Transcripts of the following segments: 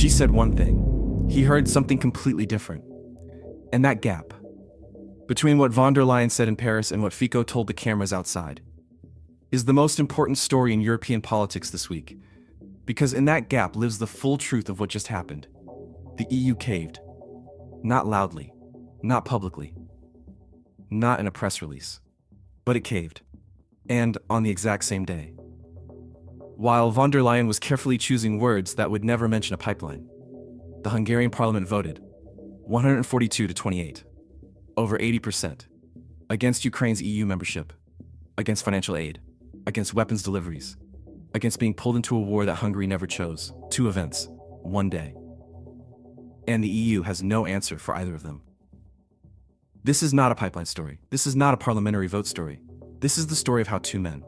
She said one thing. He heard something completely different. And that gap between what von der Leyen said in Paris and what Fico told the cameras outside is the most important story in European politics this week, because in that gap lives the full truth of what just happened. The EU caved. Not loudly, not publicly, not in a press release, but it caved. And on the exact same day. While von der Leyen was carefully choosing words that would never mention a pipeline, the Hungarian parliament voted 142 to 28, over 80%, against Ukraine's EU membership, against financial aid, against weapons deliveries, against being pulled into a war that Hungary never chose. 2 events, one day. And the EU has no answer for either of them. This is not a pipeline story. This is not a parliamentary vote story. This is the story of how 2 men,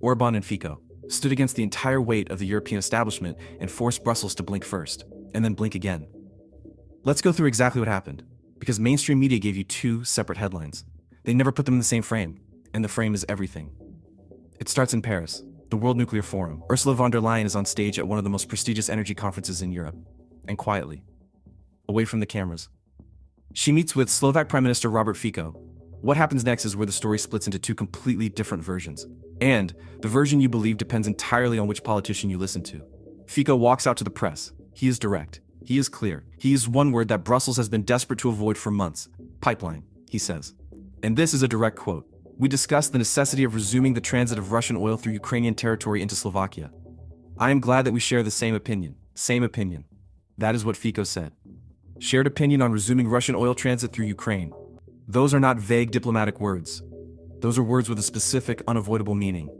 Orbán and Fico, stood against the entire weight of the European establishment and forced Brussels to blink first, and then blink again. Let's go through exactly what happened, because mainstream media gave you 2 separate headlines. They never put them in the same frame, and the frame is everything. It starts in Paris, the World Nuclear Forum. Ursula von der Leyen is on stage at one of the most prestigious energy conferences in Europe, and quietly, away from the cameras, she meets with Slovak Prime Minister Robert Fico. What happens next is where the story splits into 2 completely different versions. And the version you believe depends entirely on which politician you listen to. Fico walks out to the press. He is direct. He is clear. He used one word that Brussels has been desperate to avoid for months. Pipeline, he says. And this is a direct quote. We discussed the necessity of resuming the transit of Russian oil through Ukrainian territory into Slovakia. I am glad that we share the same opinion. Same opinion. That is what Fico said. Shared opinion on resuming Russian oil transit through Ukraine. Those are not vague diplomatic words. Those are words with a specific, unavoidable meaning.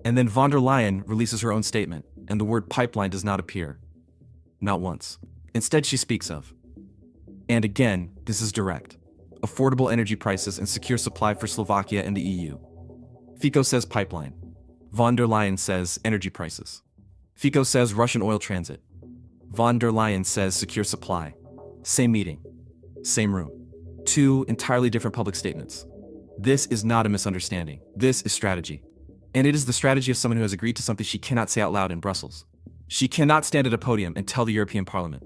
And then von der Leyen releases her own statement, and the word pipeline does not appear. Not once. Instead, she speaks of, and again, this is direct, affordable energy prices and secure supply for Slovakia and the EU. Fico says pipeline. Von der Leyen says energy prices. Fico says Russian oil transit. Von der Leyen says secure supply. Same meeting. Same room. 2 entirely different public statements. This is not a misunderstanding. This is strategy. And it is the strategy of someone who has agreed to something she cannot say out loud in Brussels. She cannot stand at a podium and tell the European Parliament,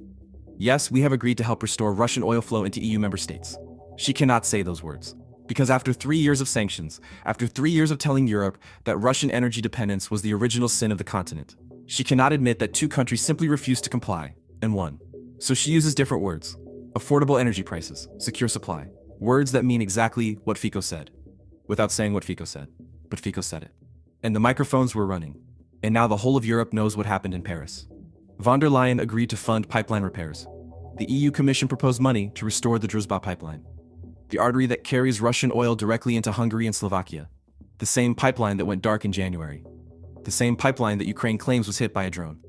yes, we have agreed to help restore Russian oil flow into EU member states. She cannot say those words. Because after 3 years of sanctions, after 3 years of telling Europe that Russian energy dependence was the original sin of the continent, she cannot admit that 2 countries simply refused to comply, and won. So she uses different words. Affordable energy prices, secure supply. Words that mean exactly what Fico said, without saying what Fico said. But Fico said it. And the microphones were running. And now the whole of Europe knows what happened in Paris. Von der Leyen agreed to fund pipeline repairs. The EU Commission proposed money to restore the Druzhba pipeline, the artery that carries Russian oil directly into Hungary and Slovakia. The same pipeline that went dark in January. The same pipeline that Ukraine claims was hit by a drone.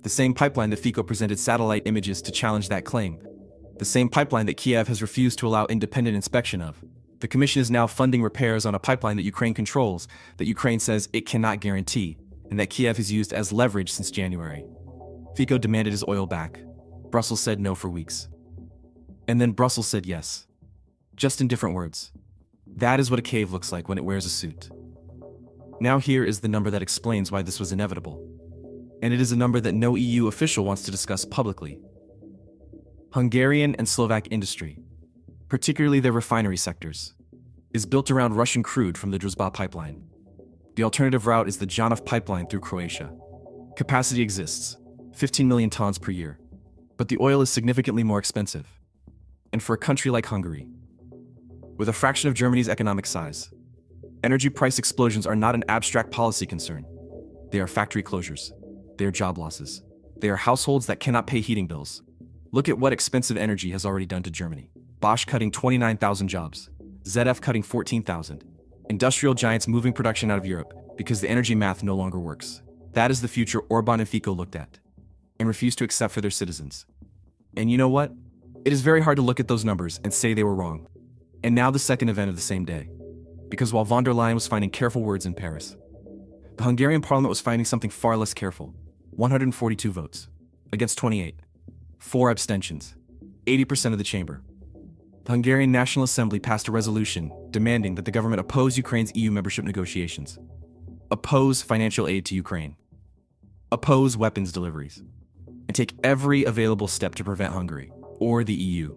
The same pipeline that Fico presented satellite images to challenge that claim. The same pipeline that Kiev has refused to allow independent inspection of. The Commission is now funding repairs on a pipeline that Ukraine controls, that Ukraine says it cannot guarantee, and that Kiev has used as leverage since January. Fico demanded his oil back. Brussels said no for weeks. And then Brussels said yes. Just in different words. That is what a cave looks like when it wears a suit. Now here is the number that explains why this was inevitable. And it is a number that no EU official wants to discuss publicly. Hungarian and Slovak industry, particularly their refinery sectors, is built around Russian crude from the Druzhba pipeline. The alternative route is the Janov pipeline through Croatia. Capacity exists, 15 million tons per year, but the oil is significantly more expensive. And for a country like Hungary, with a fraction of Germany's economic size, energy price explosions are not an abstract policy concern. They are factory closures. They are job losses. They are households that cannot pay heating bills. Look at what expensive energy has already done to Germany. Bosch cutting 29,000 jobs. ZF cutting 14,000. Industrial giants moving production out of Europe because the energy math no longer works. That is the future Orbán and Fico looked at and refused to accept for their citizens. And you know what? It is very hard to look at those numbers and say they were wrong. And now the second event of the same day. Because while von der Leyen was finding careful words in Paris, the Hungarian parliament was finding something far less careful. 142 votes against 28. 4 abstentions. 80% of the chamber. The Hungarian National Assembly passed a resolution demanding that the government oppose Ukraine's EU membership negotiations, oppose financial aid to Ukraine, oppose weapons deliveries, and take every available step to prevent Hungary, or the EU,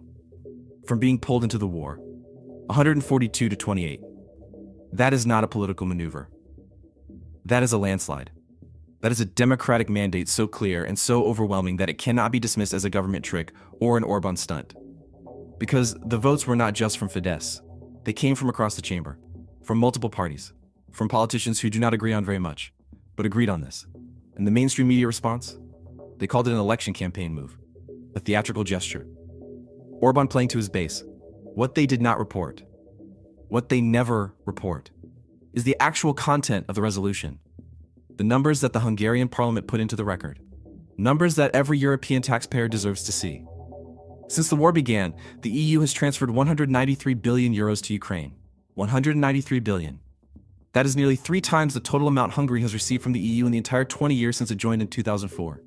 from being pulled into the war. 142 to 28. That is not a political maneuver. That is a landslide. That is a democratic mandate so clear and so overwhelming that it cannot be dismissed as a government trick or an Orbán stunt. Because the votes were not just from Fidesz. They came from across the chamber, from multiple parties, from politicians who do not agree on very much, but agreed on this. And the mainstream media response? They called it an election campaign move, a theatrical gesture. Orbán playing to his base. What they did not report, what they never report, is the actual content of the resolution. The numbers that the Hungarian parliament put into the record. Numbers that every European taxpayer deserves to see. Since the war began, the EU has transferred 193 billion euros to Ukraine. 193 billion. That is nearly 3 times the total amount Hungary has received from the EU in the entire 20 years since it joined in 2004.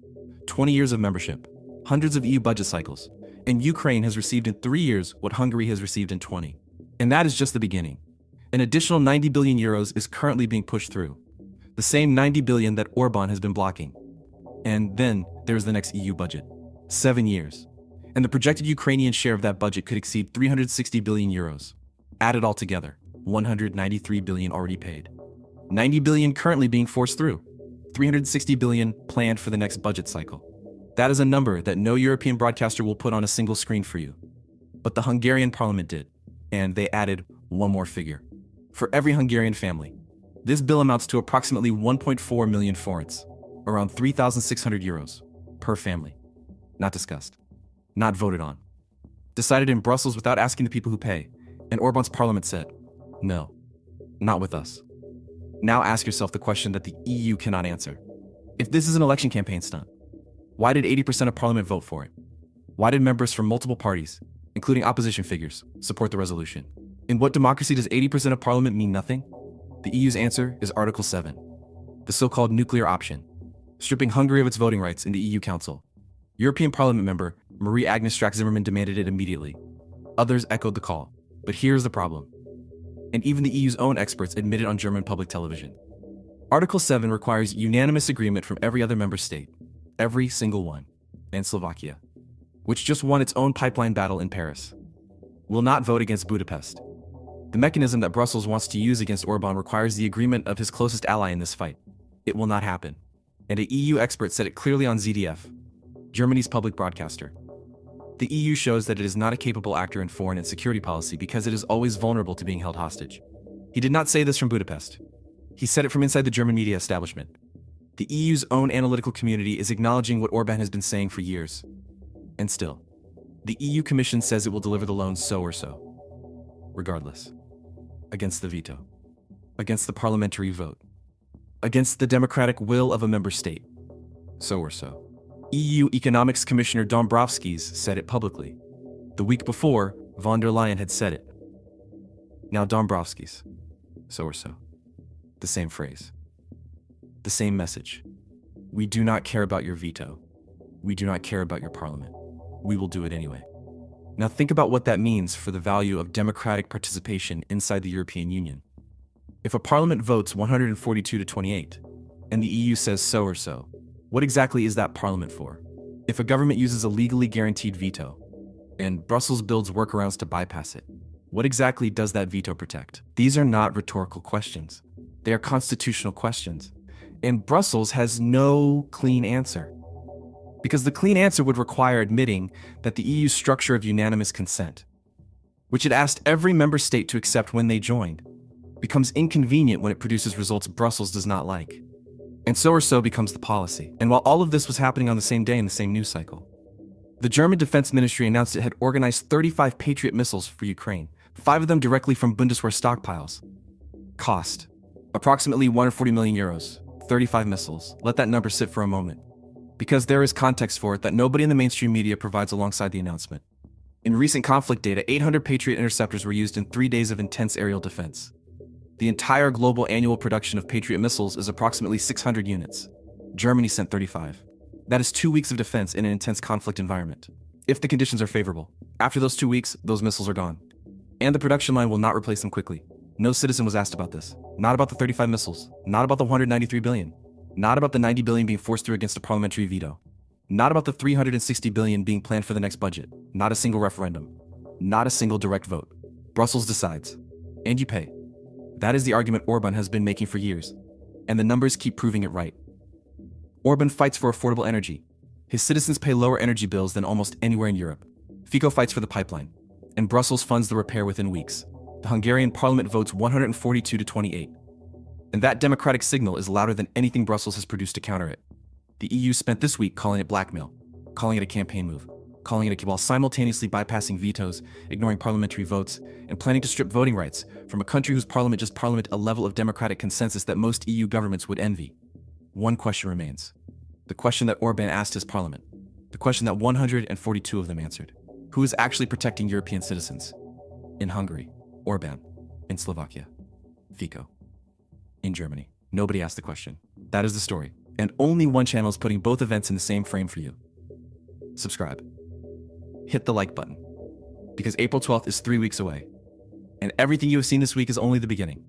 20 years of membership, hundreds of EU budget cycles, and Ukraine has received in 3 years what Hungary has received in 20. And that is just the beginning. An additional 90 billion euros is currently being pushed through. The same 90 billion that Orbán has been blocking. And then there's the next EU budget. 7 years. And the projected Ukrainian share of that budget could exceed 360 billion euros. Add it all together, 193 billion already paid. 90 billion currently being forced through. 360 billion planned for the next budget cycle. That is a number that no European broadcaster will put on a single screen for you. But the Hungarian parliament did, and they added one more figure. For every Hungarian family, this bill amounts to approximately 1.4 million forints, around 3,600 euros, per family. Not discussed. Not voted on. Decided in Brussels without asking the people who pay, and Orbán's parliament said, no, not with us. Now ask yourself the question that the EU cannot answer. If this is an election campaign stunt, why did 80% of parliament vote for it? Why did members from multiple parties, including opposition figures, support the resolution? In what democracy does 80% of parliament mean nothing? The EU's answer is Article 7, the so-called nuclear option, stripping Hungary of its voting rights in the EU Council. European Parliament member Marie-Agnes Strack-Zimmermann demanded it immediately. Others echoed the call. But here's the problem. And even the EU's own experts admitted on German public television. Article 7 requires unanimous agreement from every other member state, every single one, and Slovakia, which just won its own pipeline battle in Paris, will not vote against Budapest. The mechanism that Brussels wants to use against Orbán requires the agreement of his closest ally in this fight. It will not happen. And an EU expert said it clearly on ZDF, Germany's public broadcaster. The EU shows that it is not a capable actor in foreign and security policy because it is always vulnerable to being held hostage. He did not say this from Budapest. He said it from inside the German media establishment. The EU's own analytical community is acknowledging what Orbán has been saying for years. And still, the EU Commission says it will deliver the loans so or so. Regardless. Against the veto. Against the parliamentary vote. Against the democratic will of a member state. So or so. EU Economics Commissioner Dombrovskis said it publicly. The week before, von der Leyen had said it. Now Dombrovskis. So or so. The same phrase. The same message. We do not care about your veto. We do not care about your parliament. We will do it anyway. Now think about what that means for the value of democratic participation inside the European Union. If a parliament votes 142 to 28, and the EU says so or so, what exactly is that parliament for? If a government uses a legally guaranteed veto, and Brussels builds workarounds to bypass it, what exactly does that veto protect? These are not rhetorical questions. They are constitutional questions. And Brussels has no clean answer. Because the clean answer would require admitting that the EU's structure of unanimous consent, which it asked every member state to accept when they joined, becomes inconvenient when it produces results Brussels does not like. And so or so becomes the policy. And while all of this was happening on the same day in the same news cycle, the German Defense Ministry announced it had organized 35 Patriot missiles for Ukraine, 5 of them directly from Bundeswehr stockpiles. Cost: approximately 140 million euros, 35 missiles. Let that number sit for a moment. Because there is context for it that nobody in the mainstream media provides alongside the announcement. In recent conflict data, 800 Patriot interceptors were used in 3 days of intense aerial defense. The entire global annual production of Patriot missiles is approximately 600 units. Germany sent 35. That is 2 weeks of defense in an intense conflict environment. If the conditions are favorable. After those 2 weeks, those missiles are gone. And the production line will not replace them quickly. No citizen was asked about this. Not about the 35 missiles. Not about the 193 billion. Not about the 90 billion being forced through against a parliamentary veto. Not about the 360 billion being planned for the next budget. Not a single referendum. Not a single direct vote. Brussels decides. And you pay. That is the argument Orbán has been making for years. And the numbers keep proving it right. Orbán fights for affordable energy. His citizens pay lower energy bills than almost anywhere in Europe. Fico fights for the pipeline. And Brussels funds the repair within weeks. The Hungarian parliament votes 142 to 28. And that democratic signal is louder than anything Brussels has produced to counter it. The EU spent this week calling it blackmail, calling it a campaign move, calling it a while simultaneously bypassing vetoes, ignoring parliamentary votes, and planning to strip voting rights from a country whose parliament just parliament a level of democratic consensus that most EU governments would envy. One question remains. The question that Orbán asked his parliament. The question that 142 of them answered. Who is actually protecting European citizens? In Hungary, Orbán. In Slovakia, Fico. In Germany, nobody asked the question. That is the story. And only one channel is putting both events in the same frame for you. Subscribe. Hit the like button. Because April 12th is 3 weeks away. And everything you have seen this week is only the beginning.